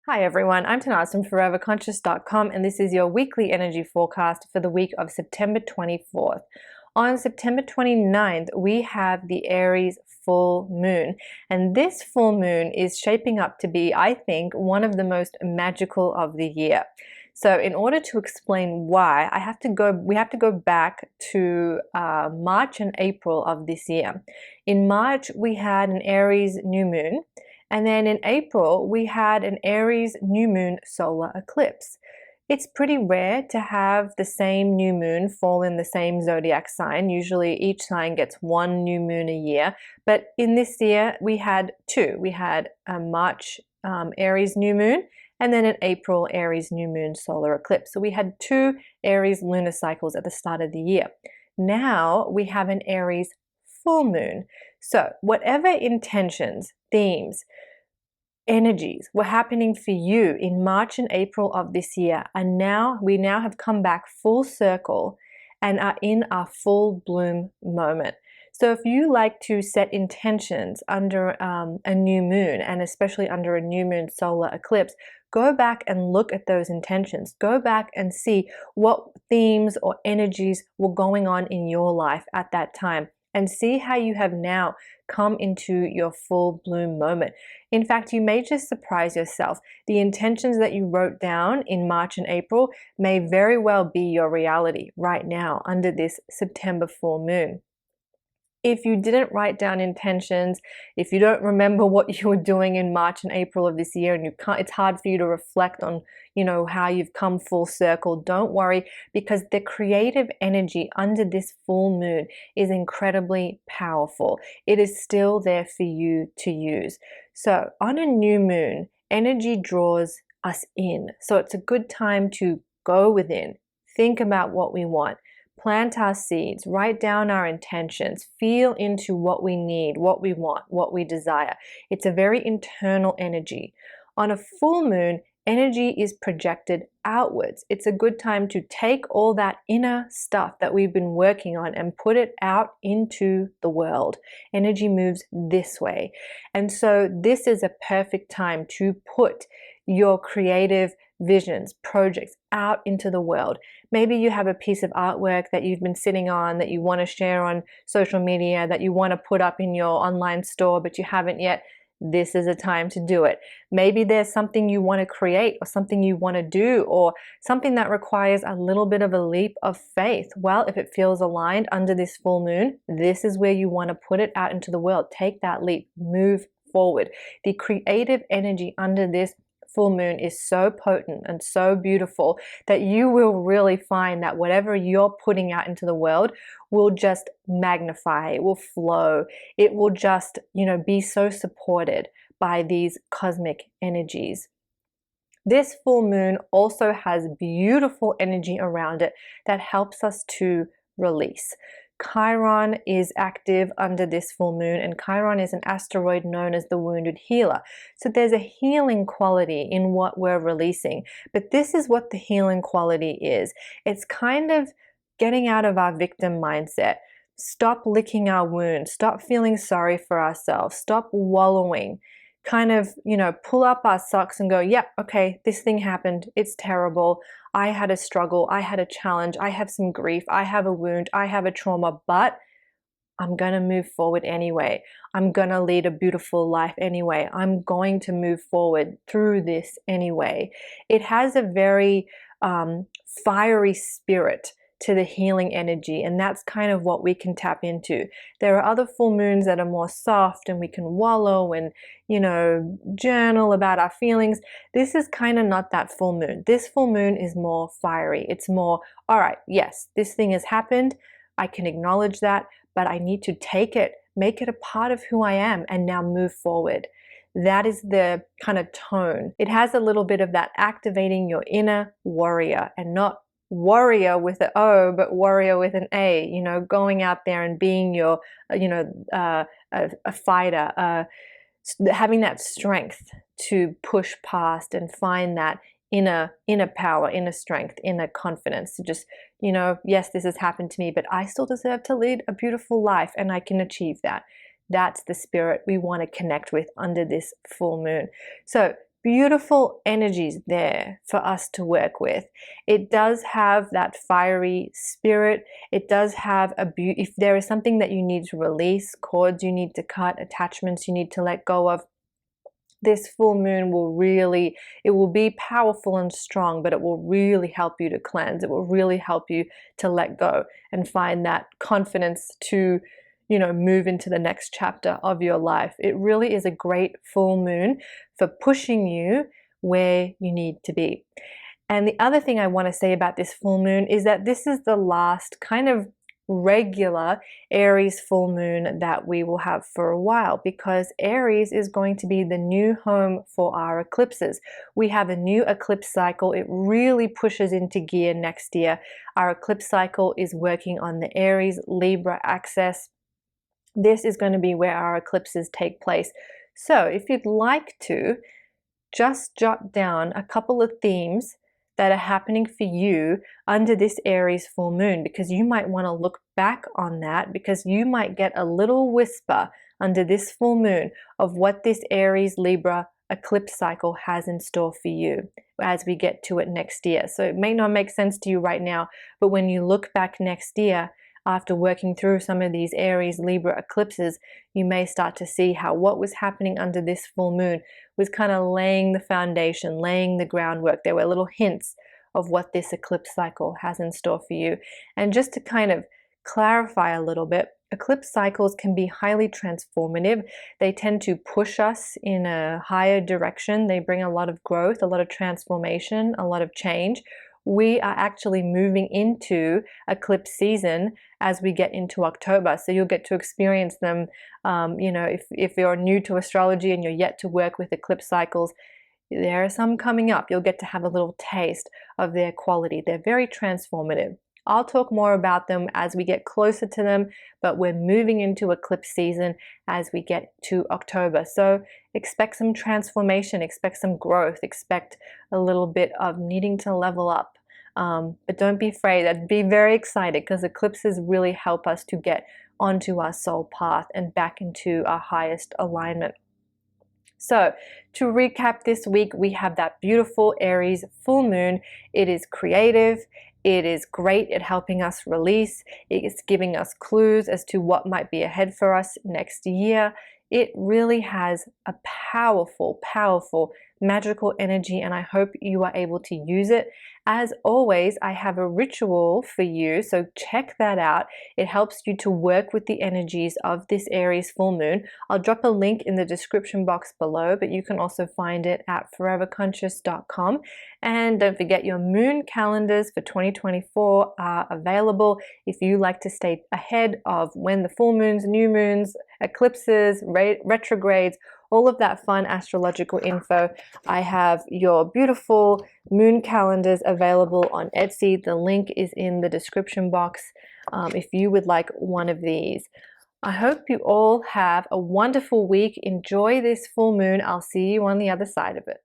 Hi everyone, I'm Tanaaz from foreverconscious.com and this is your weekly energy forecast for the week of September 24th. On September 29th, we have the Aries full moon, and this full moon is shaping up to be, I think, one of the most magical of the year. So in order to explain why, we have to go back to March and April of this year. In March, we had an Aries new moon. And then in April, we had an Aries new moon solar eclipse. It's pretty rare to have the same new moon fall in the same zodiac sign. Usually each sign gets one new moon a year. But in this year, we had two. We had a March Aries new moon and then an April Aries new moon solar eclipse. So we had two Aries lunar cycles at the start of the year. Now we have an Aries full moon. So whatever intentions, themes, energies were happening for you in March and April of this year, and we now have come back full circle and are in our full bloom moment. So if you like to set intentions under a new moon, and especially under a new moon solar eclipse, go back and look at those intentions. Go back and see what themes or energies were going on in your life at that time, and see how you have now come into your full bloom moment. In fact, you may just surprise yourself. The intentions that you wrote down in March and April may very well be your reality right now under this September full moon. If you didn't write down intentions, if you don't remember what you were doing in March and April of this year, and it's hard for you to reflect on, how you've come full circle, don't worry, because the creative energy under this full moon is incredibly powerful. It is still there for you to use. So on a new moon, energy draws us in. So it's a good time to go within, think about what we want, plant our seeds, write down our intentions, feel into what we need, what we want, what we desire. It's a very internal energy. On a full moon, energy is projected outwards. It's a good time to take all that inner stuff that we've been working on and put it out into the world. Energy moves this way. And so this is a perfect time to put your creative visions, projects out into the world. Maybe you have a piece of artwork that you've been sitting on that you want to share on social media, that you want to put up in your online store, but you haven't yet. This is a time to do it. Maybe there's something you want to create or something you want to do or something that requires a little bit of a leap of faith. Well, if it feels aligned under this full moon, this is where you want to put it out into the world. Take that leap, move forward. The creative energy under this full moon is so potent and so beautiful that you will really find that whatever you're putting out into the world will just magnify, it will flow, it will just, be so supported by these cosmic energies. This full moon also has beautiful energy around it that helps us to release. Chiron is active under this full moon, and Chiron is an asteroid known as the wounded healer. So there's a healing quality in what we're releasing. But this is what the healing quality is. It's kind of getting out of our victim mindset. Stop licking our wounds. Stop feeling sorry for ourselves. Stop wallowing. Kind of, pull up our socks and go, yep, okay, this thing happened. It's terrible. I had a struggle. I had a challenge. I have some grief. I have a wound. I have a trauma, but I'm going to move forward anyway. I'm going to lead a beautiful life anyway. I'm going to move forward through this anyway. It has a very fiery spirit to the healing energy, and that's kind of what we can tap into. There are other full moons that are more soft and we can wallow and, journal about our feelings. This is kind of not that full moon. This full moon is more fiery. It's more, all right, yes, this thing has happened. I can acknowledge that, but I need to take it, make it a part of who I am, and now move forward. That is the kind of tone. It has a little bit of that activating your inner warrior, and not warrior with an O, but warrior with an A, going out there and being your, a fighter, having that strength to push past and find that inner power, inner strength, inner confidence to just, yes, this has happened to me, but I still deserve to lead a beautiful life and I can achieve that. That's the spirit we want to connect with under this full moon. So beautiful energies there for us to work with. It does have that fiery spirit. It does have if there is something that you need to release, cords you need to cut, attachments you need to let go of, this full moon it will be powerful and strong, but it will really help you to cleanse. It will really help you to let go and find that confidence to, move into the next chapter of your life. It really is a great full moon for pushing you where you need to be. And the other thing I want to say about this full moon is that this is the last kind of regular Aries full moon that we will have for a while, because Aries is going to be the new home for our eclipses. We have a new eclipse cycle. It really pushes into gear next year. Our eclipse cycle is working on the Aries Libra axis. This is going to be where our eclipses take place. So if you'd like to, just jot down a couple of themes that are happening for you under this Aries full moon, because you might want to look back on that, because you might get a little whisper under this full moon of what this Aries Libra eclipse cycle has in store for you as we get to it next year. So it may not make sense to you right now, but when you look back next year, after working through some of these Aries Libra eclipses, you may start to see how what was happening under this full moon was kind of laying the foundation, laying the groundwork. There were little hints of what this eclipse cycle has in store for you. And just to kind of clarify a little bit, eclipse cycles can be highly transformative. They tend to push us in a higher direction. They bring a lot of growth, a lot of transformation, a lot of change. We are actually moving into eclipse season as we get into October. So you'll get to experience them. If you're new to astrology and you're yet to work with eclipse cycles, there are some coming up. You'll get to have a little taste of their quality. They're very transformative. I'll talk more about them as we get closer to them, but we're moving into eclipse season as we get to October. So expect some transformation, expect some growth, expect a little bit of needing to level up. But don't be afraid. I'd be very excited, because eclipses really help us to get onto our soul path and back into our highest alignment. So to recap this week, we have that beautiful Aries full moon. It is creative. It is great at helping us release. It is giving us clues as to what might be ahead for us next year. It really has a powerful, powerful magical energy, and I hope you are able to use it. As always, I have a ritual for you, so check that out. It helps you to work with the energies of this Aries full moon. I'll drop a link in the description box below, but you can also find it at foreverconscious.com. And don't forget, your moon calendars for 2024 are available if you like to stay ahead of when the full moons, new moons, eclipses, retrogrades, all of that fun astrological info. I have your beautiful moon calendars available on Etsy. The link is in the description box if you would like one of these. I hope you all have a wonderful week. Enjoy this full moon. I'll see you on the other side of it.